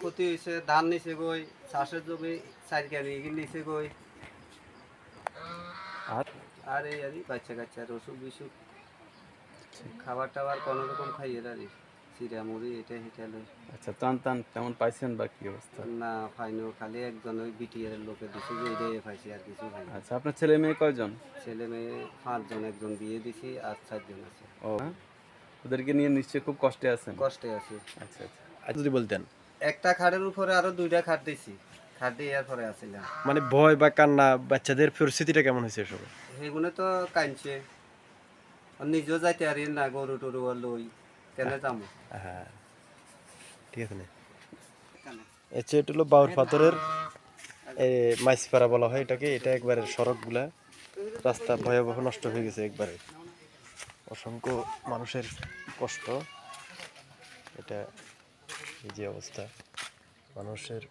ক্ষতি হয়েছে, ধান নিচে গই, চাষের জমি 4 গাড়ি নিচে গই, আর আর এই আর বাচ্চা কাচ্চার অসুখ বিসুখ, খাবার টাবার কোনো রকম খাইয়ে আর চিরা মুড়ি এটা হেঁটে লই। আচ্ছা, ত্রাণ টান তেমন পাইছেন বা কি অবস্থা? না পাইনো, খালি একজন ওই বিটিআর লোকে দিছি যে এটাই পাইছি, আর কিছু পাইনি। আচ্ছা, আপনার ছেলে মেয়ে কয়জন? ছেলে মেয়ে 5 জন, একজন বিয়ে দিছি আর 4 জন আছে। ও হ্যাঁ? ওদেরকে নিয়ে নিশ্চয়ই খুব কষ্টে আছেন। কষ্টে আছি। আচ্ছা আচ্ছা। আচ্ছা, যদি বলতেন একটা খাটের উপরে আরো 2টা খাট দিছি, খাট দিয়ে এরপরে আসছিলাম। মানে ভয় বা কান্না বাচ্চাদের পরিস্থিতিটা কেমন হয়েছে এসব? সেগুলো তো কাঁদছে, নিজেও যাইতে পারি না, গরু টরু লই কেন যাবো। হ্যাঁ, ঠিক আছে না। আচ্ছা, এটা হলো বাউর পাথরের মাইসপাড়া বলা হয় এটাকে। এটা একবারে সড়কগুলা রাস্তা ভয়াবহ নষ্ট হয়ে গেছে একবারে। অসংখ্য মানুষের কষ্ট। এটা এই যে অবস্থা মানুষের।